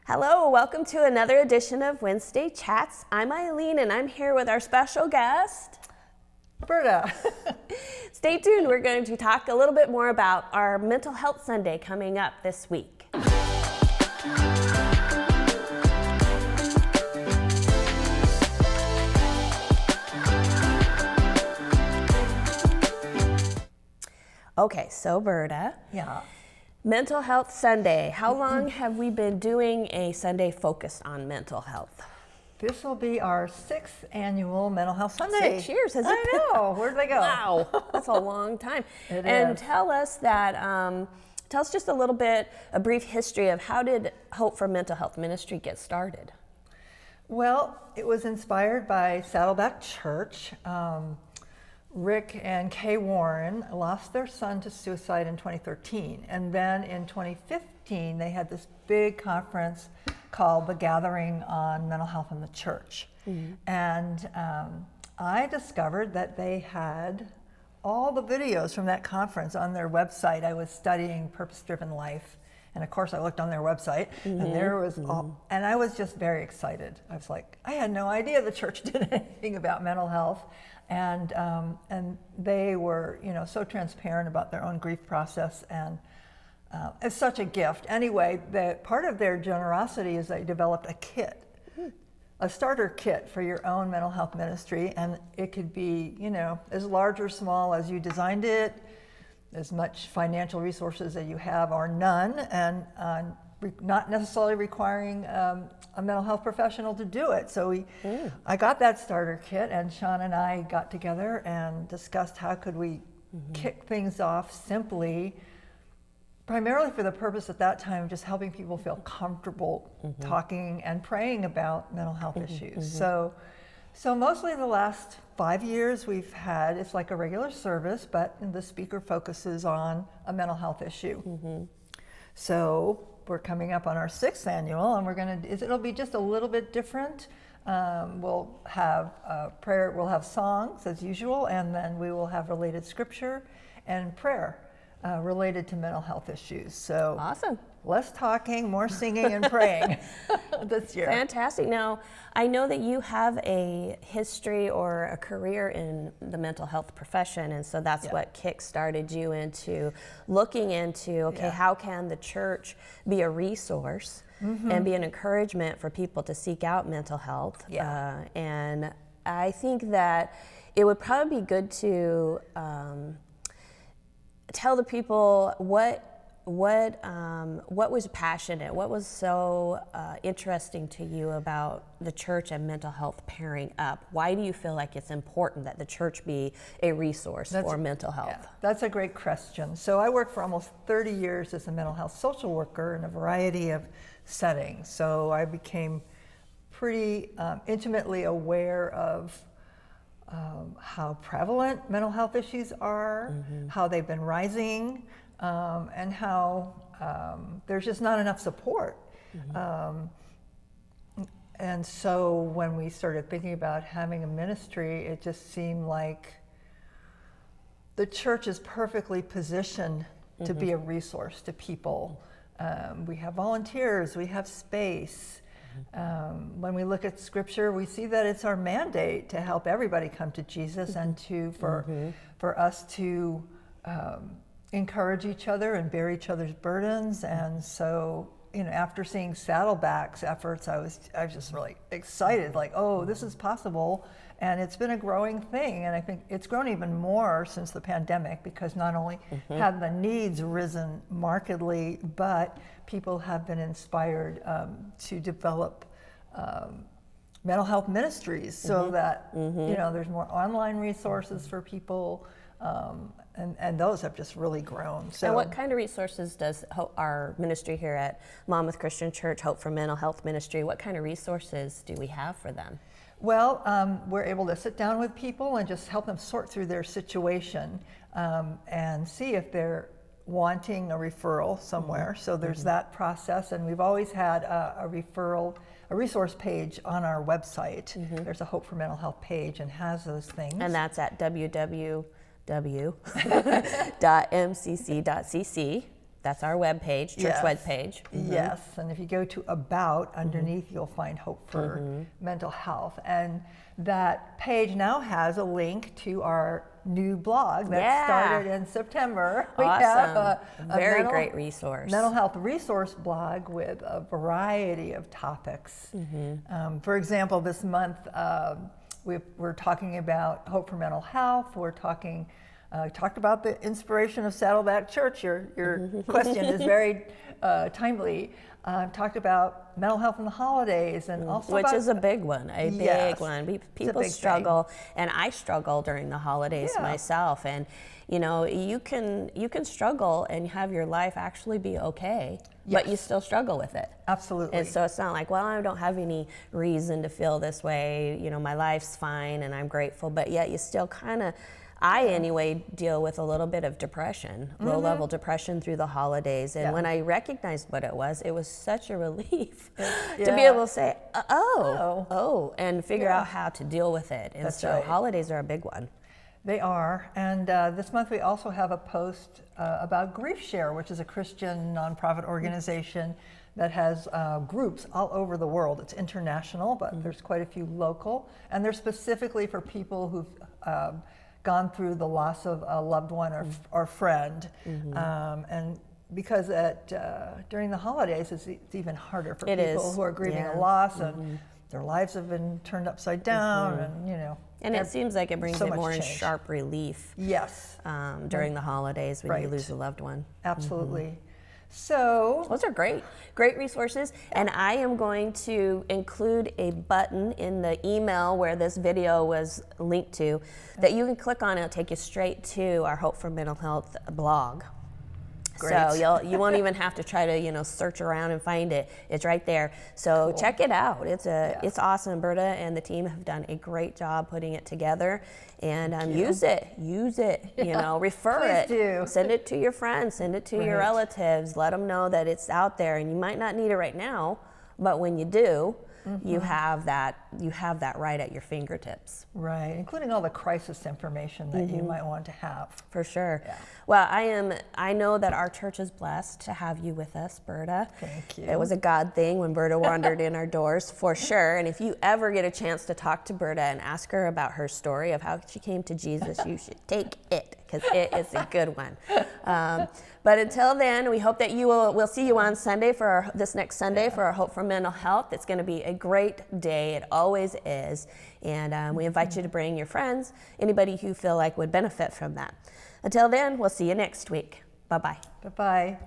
Hello, welcome to another edition of Wednesday Chats. I'm Eileen and I'm here with our special guest, Berta. Stay tuned, we're going to talk a little bit more about our Mental Health Sunday coming up this week. Okay, so Berta. Yeah. Mental Health Sunday. How long have we been doing a Sunday focused on mental health? This will be our 6th annual Mental Health Sunday. 6 years, has it I been? know. Where'd they go? Wow, that's a long time. It and is. tell us just a little bit, a brief history of how did Hope for Mental Health Ministry get started? Well, it was inspired by Saddleback Church. Rick and Kay Warren lost their son to suicide in 2013. And then in 2015, they had this big conference called the Gathering on Mental Health in the Church. Mm-hmm. And I discovered that they had all the videos from that conference on their website. I was studying purpose-driven life. And of course I looked on their website, mm-hmm. and there was all, and I was just very excited. I was like, I had no idea the church did anything about mental health. And they were, so transparent about their own grief process, and it's such a gift. Anyway, part of their generosity is they developed a kit, a starter kit for your own mental health ministry, and it could be, as large or small as you designed it, as much financial resources as you have or none, and not necessarily requiring a mental health professional to do it. So I got that starter kit, and Sean and I got together and discussed how could we kick things off simply, primarily for the purpose at that time of just helping people feel comfortable talking and praying about mental health issues. So mostly the last 5 years we've had, it's like a regular service, but the speaker focuses on a mental health issue. So we're coming up on our 6th annual, and it'll be just a little bit different. We'll have prayer, we'll have songs as usual, and then we will have related scripture and prayer related to mental health issues. So awesome. Less talking, more singing and praying this year. Fantastic. Now, I know that you have a history or a career in the mental health profession, and so that's what kick-started you into looking into, how can the church be a resource and be an encouragement for people to seek out mental health? And I think that it would probably be good to tell the people what was passionate, what was so interesting to you about the church and mental health pairing up? Why do you feel like it's important that the church be a resource for mental health? Yeah, that's a great question. So I worked for almost 30 years as a mental health social worker in a variety of settings. So I became pretty intimately aware of how prevalent mental health issues are, how they've been rising, and how there's just not enough support. And so when we started thinking about having a ministry, it just seemed like the church is perfectly positioned to be a resource to people. We have volunteers, we have space. When we look at scripture, we see that it's our mandate to help everybody come to Jesus and for us to encourage each other and bear each other's burdens. And so, after seeing Saddleback's efforts, I was just really excited, like, oh, this is possible. And it's been a growing thing. And I think it's grown even more since the pandemic, because not only have the needs risen markedly, but people have been inspired to develop mental health ministries so that, there's more online resources for people. And those have just really grown. So, and what kind of resources does our ministry here at Monmouth Christian Church, Hope for Mental Health Ministry, what kind of resources do we have for them? Well, we're able to sit down with people and just help them sort through their situation and see if they're wanting a referral somewhere. So there's that process, and we've always had a resource page on our website. There's a Hope for Mental Health page and has those things. And that's at www.mcc.cc. That's our webpage, church Yes. webpage. Yes, and if you go to About, underneath you'll find Hope for Mental Health. And that page now has a link to our new blog that started in September. We have a very great resource. Mental health resource blog with a variety of topics. For example, this month we're talking about Hope for Mental Health. We're talked about the inspiration of Saddleback Church. Your question is very timely. Talked about mental health in the holidays, and also which is a big one, big one. People big struggle, and I struggle during the holidays myself. And you know, you can struggle and have your life actually be okay, but you still struggle with it. Absolutely. And so it's not like, well, I don't have any reason to feel this way. You know, my life's fine and I'm grateful, but yet you still kind of. I anyway deal with a little bit of depression, low-level depression through the holidays. And when I recognized what it was such a relief to be able to say, and figure out how to deal with it. And holidays are a big one. They are. And this month we also have a post about Grief Share, which is a Christian nonprofit organization that has groups all over the world. It's international, but there's quite a few local. And they're specifically for people who've gone through the loss of a loved one or friend, and because during the holidays it's even harder for people who are grieving a loss, and their lives have been turned upside down, and you know. And it seems like it brings it more in sharp relief. Yes. During the holidays when you lose a loved one. Absolutely. So those are great resources, and I am going to include a button in the email where this video was linked to that you can click on. It'll take you straight to our Hope for Mental Health blog. Great. So you won't even have to try to search around and find it. It's right there. So check it out. It's awesome. Berta and the team have done a great job putting it together. And use it. Refer it. Do. Send it to your friends. Send it to your relatives. Let them know that it's out there. And you might not need it right now, but when you do, you have that right at your fingertips. Right, including all the crisis information that you might want to have. For sure. Yeah. Well, I know that our church is blessed to have you with us, Berta. Thank you. It was a God thing when Berta wandered in our doors, for sure. And if you ever get a chance to talk to Berta and ask her about her story of how she came to Jesus, you should take it, because it is a good one. But until then, we hope that we'll see you on Sunday this next Sunday for our Hope for Mental Health. It's going to be a great day. It always is. And we invite you to bring your friends, anybody who you feel like would benefit from that. Until then, we'll see you next week. Bye-bye. Bye-bye.